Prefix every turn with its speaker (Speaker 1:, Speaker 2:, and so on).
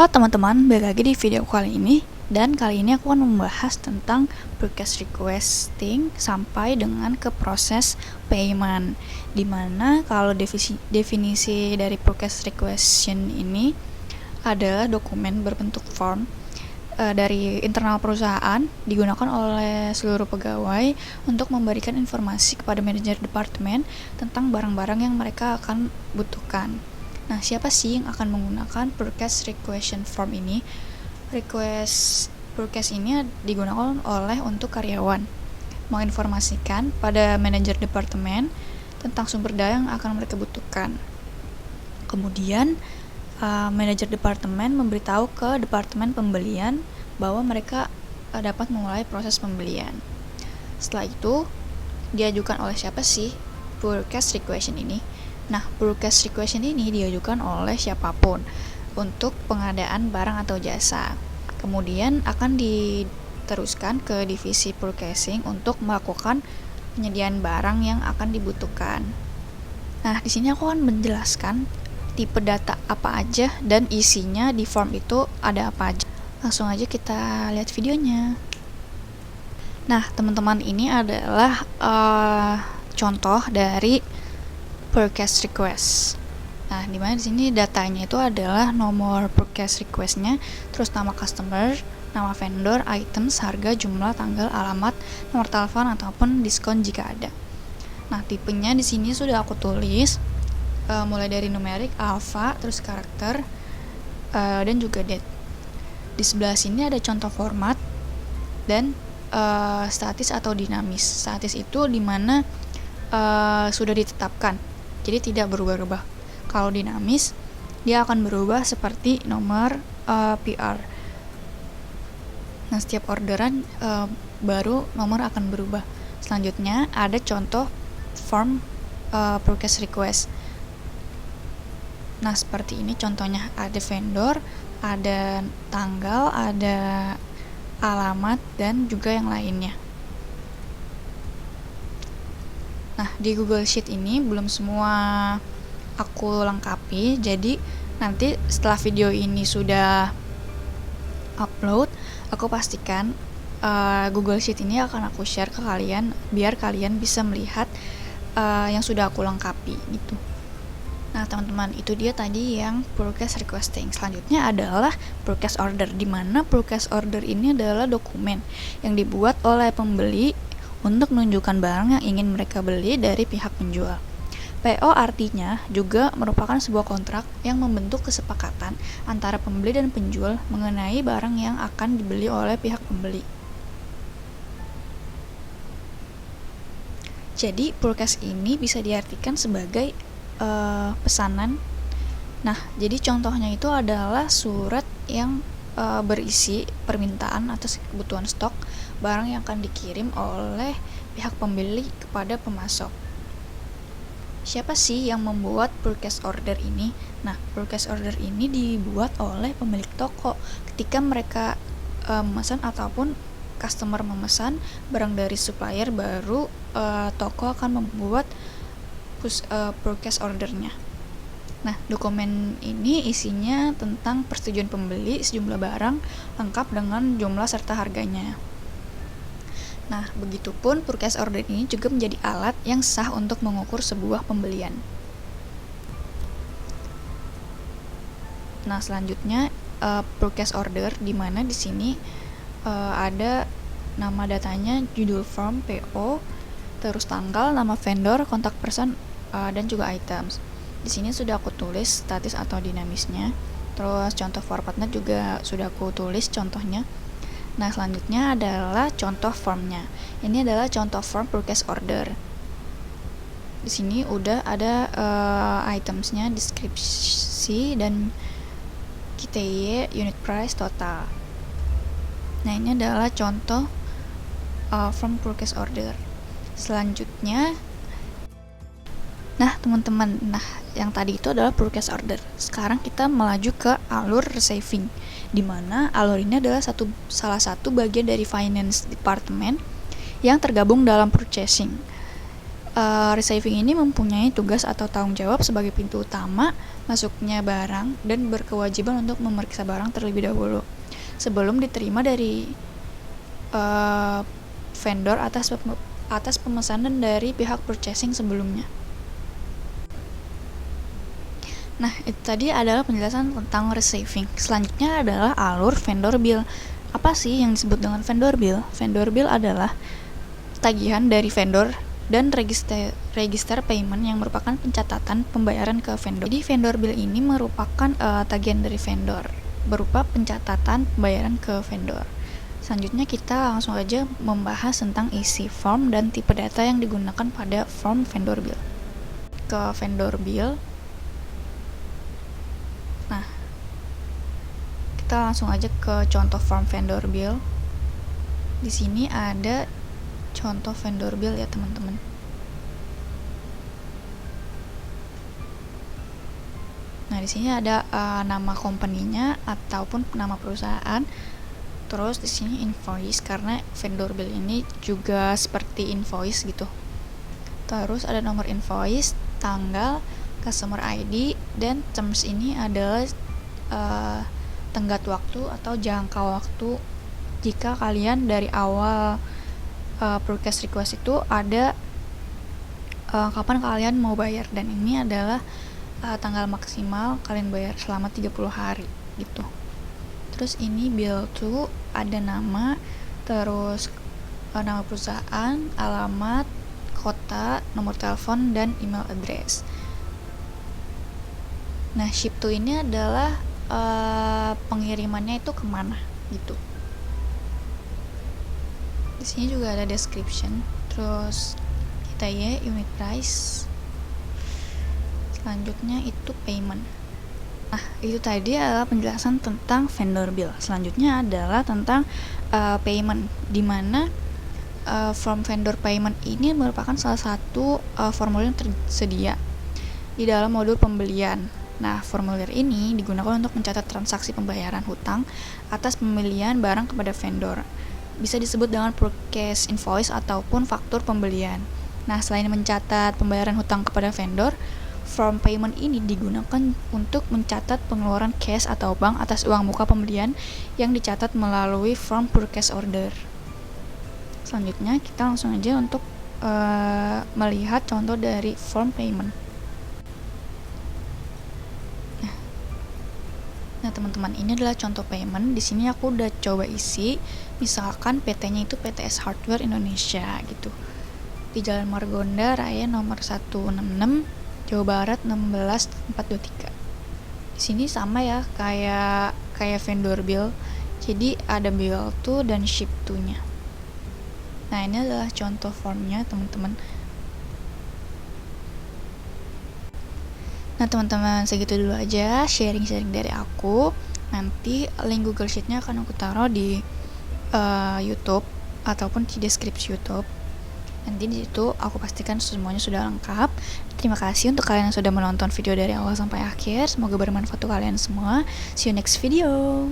Speaker 1: Halo teman-teman, balik lagi di video kali ini. Dan kali ini aku akan membahas tentang request requesting sampai dengan ke proses payment. Dimana kalau definisi dari request requesting ini adalah dokumen berbentuk form dari internal perusahaan digunakan oleh seluruh pegawai untuk memberikan informasi kepada manajer departemen tentang barang-barang yang mereka akan butuhkan. Nah, siapa sih yang akan menggunakan request requesting form ini? Request ini digunakan oleh untuk karyawan menginformasikan pada manajer departemen tentang sumber daya yang akan mereka butuhkan. Kemudian manajer departemen memberitahu ke departemen pembelian bahwa mereka dapat memulai proses pembelian. Setelah itu diajukan oleh siapa sih request requesting ini? Nah, request requesting ini diajukan oleh siapapun untuk pengadaan barang atau jasa. Kemudian akan diteruskan ke divisi purchasing untuk melakukan penyediaan barang yang akan dibutuhkan. Nah, di sini aku akan menjelaskan tipe data apa aja dan isinya di form itu ada apa aja. Langsung aja kita lihat videonya. Nah, teman-teman, ini adalah contoh dari purchase request. Nah, dimana di sini datanya itu adalah nomor purchase requestnya, terus nama customer, nama vendor, items, harga, jumlah, tanggal, alamat, nomor telepon ataupun diskon jika ada. Nah, tipenya di sini sudah aku tulis mulai dari numerik, alpha, terus karakter, dan juga date. Di sebelah sini ada contoh format dan statis atau dinamis. Statis itu dimana sudah ditetapkan, jadi tidak berubah-ubah. Kalau dinamis, dia akan berubah seperti nomor PR. Nah, setiap orderan baru nomor akan berubah. Selanjutnya ada contoh form purchase request. Nah, seperti ini contohnya, ada vendor, ada tanggal, ada alamat, dan juga yang lainnya. Nah, di Google Sheet ini belum semua aku lengkapi, jadi nanti setelah video ini sudah upload, aku pastikan Google Sheet ini akan aku share ke kalian biar kalian bisa melihat yang sudah aku lengkapi gitu. Nah, teman-teman, itu dia tadi yang purchase requesting. Selanjutnya adalah purchase order, di mana purchase order ini adalah dokumen yang dibuat oleh pembeli untuk menunjukkan barang yang ingin mereka beli dari pihak penjual. PO artinya juga merupakan sebuah kontrak yang membentuk kesepakatan antara pembeli dan penjual mengenai barang yang akan dibeli oleh pihak pembeli. Jadi, purchase ini bisa diartikan sebagai pesanan. Nah, jadi contohnya itu adalah surat yang berisi permintaan atas kebutuhan stok barang yang akan dikirim oleh pihak pembeli kepada pemasok. Siapa sih yang membuat purchase order ini? Nah, purchase order ini dibuat oleh pemilik toko ketika mereka memesan ataupun customer memesan barang dari supplier, baru toko akan membuat purchase ordernya. Nah, dokumen ini isinya tentang persetujuan pembeli sejumlah barang lengkap dengan jumlah serta harganya. Nah, begitupun purchase order ini juga menjadi alat yang sah untuk mengukur sebuah pembelian. Nah, selanjutnya purchase order, di mana di sini ada nama datanya, judul form, PO, terus tanggal, nama vendor, kontak person, dan juga items. Di sini sudah aku tulis statis atau dinamisnya. Terus contoh formatnya juga sudah aku tulis contohnya. Nah, selanjutnya adalah contoh formnya. Ini adalah contoh form purchase order. Di sini udah ada itemsnya, deskripsi, dan KTY, unit price, total. Nah, ini adalah contoh form purchase order. Selanjutnya, nah teman-teman, yang tadi itu adalah purchase order. Sekarang kita melaju ke alur receiving, di mana alur ini adalah salah satu bagian dari finance department yang tergabung dalam purchasing. Receiving ini mempunyai tugas atau tanggung jawab sebagai pintu utama masuknya barang dan berkewajiban untuk memeriksa barang terlebih dahulu sebelum diterima dari vendor atas pemesanan dari pihak purchasing sebelumnya. Nah, itu tadi adalah penjelasan tentang receiving. Selanjutnya adalah alur vendor bill. Apa sih yang disebut dengan vendor bill? Vendor bill adalah tagihan dari vendor dan register payment yang merupakan pencatatan pembayaran ke vendor. Jadi vendor bill ini merupakan tagihan dari vendor berupa pencatatan pembayaran ke vendor. Selanjutnya kita langsung aja membahas tentang isi form dan tipe data yang digunakan pada form vendor bill. Ke vendor bill. Nah, kita langsung aja ke contoh form vendor bill. Di sini ada contoh vendor bill ya teman-teman. Nah, di sini ada nama company-nya ataupun nama perusahaan. Terus di sini invoice karena vendor bill ini juga seperti invoice gitu. Terus ada nomor invoice, tanggal, customer ID, dan terms ini adalah tenggat waktu atau jangka waktu jika kalian dari awal purchase request itu ada kapan kalian mau bayar, dan ini adalah tanggal maksimal kalian bayar selama 30 hari gitu. Terus ini bill to, ada nama, terus nama perusahaan, alamat, kota, nomor telepon, dan email address. Nah, ship to ini adalah pengirimannya itu kemana gitu. Di sini juga ada description, terus kita unit price. Selanjutnya itu payment. Nah, itu tadi adalah penjelasan tentang vendor bill. Selanjutnya adalah tentang payment, di mana form vendor payment ini merupakan salah satu formulir yang tersedia di dalam modul pembelian. Nah, formulir ini digunakan untuk mencatat transaksi pembayaran hutang atas pembelian barang kepada vendor. Bisa disebut dengan purchase invoice ataupun faktur pembelian. Nah, selain mencatat pembayaran hutang kepada vendor, form payment ini digunakan untuk mencatat pengeluaran cash atau bank atas uang muka pembelian yang dicatat melalui form purchase order. Selanjutnya kita langsung aja untuk melihat contoh dari form payment. Nah, teman-teman, ini adalah contoh payment. Di sini aku udah coba isi, misalkan PT-nya itu PTS Hardware Indonesia gitu. Di Jalan Margonda Raya nomor 166, Jawa Barat 16423. Di sini sama ya kayak vendor bill. Jadi ada bill to dan ship to-nya. Nah, ini adalah contoh formnya, teman-teman. Nah, teman-teman, segitu dulu aja sharing-sharing dari aku. Nanti link Google Sheet-nya akan aku taruh di YouTube ataupun di deskripsi YouTube. Nanti di situ aku pastikan semuanya sudah lengkap. Terima kasih untuk kalian yang sudah menonton video dari awal sampai akhir. Semoga bermanfaat untuk kalian semua. See you next video.